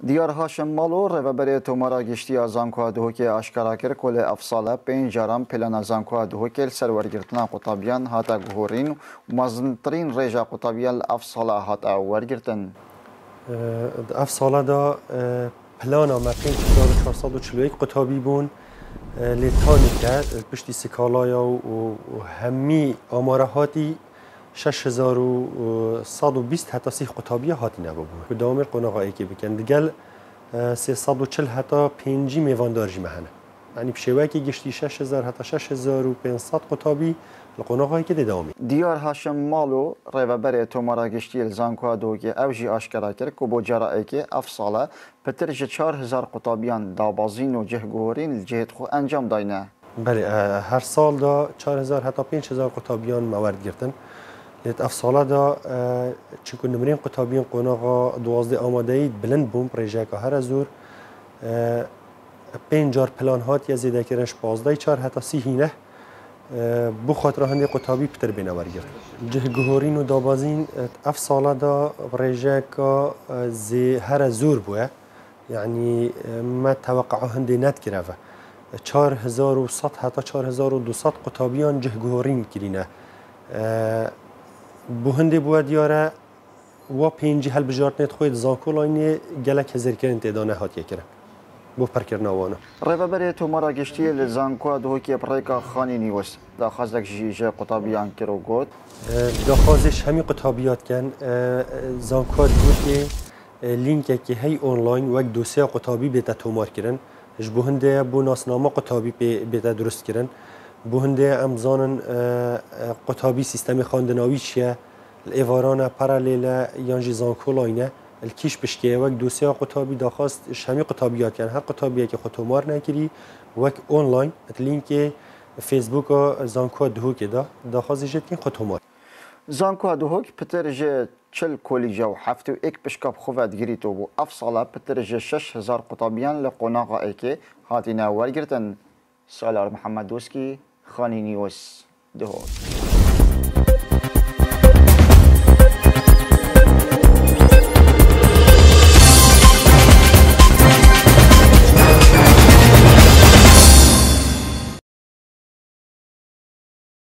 دیار هاشم مالو رهبر تومارا گشتی از زانکو دهوکی آشکارا کرد کل افساله 5 جرام پلان زانکو دهوکی سرورگرتنا قطابیان هاتا گهورین و مزنترین رجا قطابیان افساله هاتا ورگرتن. افساله دا پلان ما 5441 قطابی بون لیتانی کرد پشتی سکالایا و همی آماره هاتی 6120 حتی 30 قطابی هاتی نبود. کدام قناقایی که بکن دیگل 340 حتی 5 میواندار جمعه. یعنی بشوی که گشتی 6000 حتی 6500 قطابی القناقایی که دیدامی. دیار هاشم مالو رهبر تومارا گشتی زانکو دهوکی اوجی آشکارا کرد که با جرایی که افساله پترج 4000 قطابیان دابازین و جهگورین جهت خو انجام داینه. بله هر سال دا 4000 حتی 5000 قطابیان موارد گرفتن. لیت افساله دا چون نمرین قطابیان قناقا 12 آماده بلند بوم پروژه هر زور 5 پلان هات یا زیاده کردنش 15 4 حتی 30 هینه بو خاطر هنده قطابی پتر بینور گرد. جهگورین و دابازین افساله دا پروژه زی هر زور بوه یعنی ما توقع هنده نت کرده 4100 حتی 4200 قطابیان جهگورین کرینه بو هنده بوه دیاره و 5 هل بجارت نت خوید زانکولاینی گلک هزار کرن تدانه هات یکره بو پرکرنا وانه. رهبر تومارا گشتی لزانکو دهوکی پریکا خانی نیوس داخازک جیجه قطابیان کرو گود. داخازش همی قطابیات کن زانکو دهوکی لینک که هی آنلاین وقت دوسیه قطابی بیت تومار کردن. اش بو هنده بو ناسنامه قطابی بیت درست کردن. بو هنده امزانن قطابی سیستم خواندناوی چیه الایواران پارالیل یانجی زانکولاینه الکیش بشکه وقت دوسیه قطابی داخواست شمی قطابیات کن هر قطابیه که خطومار نکری وقت آنلاین لینک فیسبوک و زانکو دهوکی داخواست جت کن خطومار. زانکو دهوک پترج 40 کلیجا و 71 بشکاب خوفت گریتو بو افساله پترج 6000 قطابیان لقناقا ایکی هاتینا ورگرتن. سالار محمد دوسکی خانی نیوز دهوک.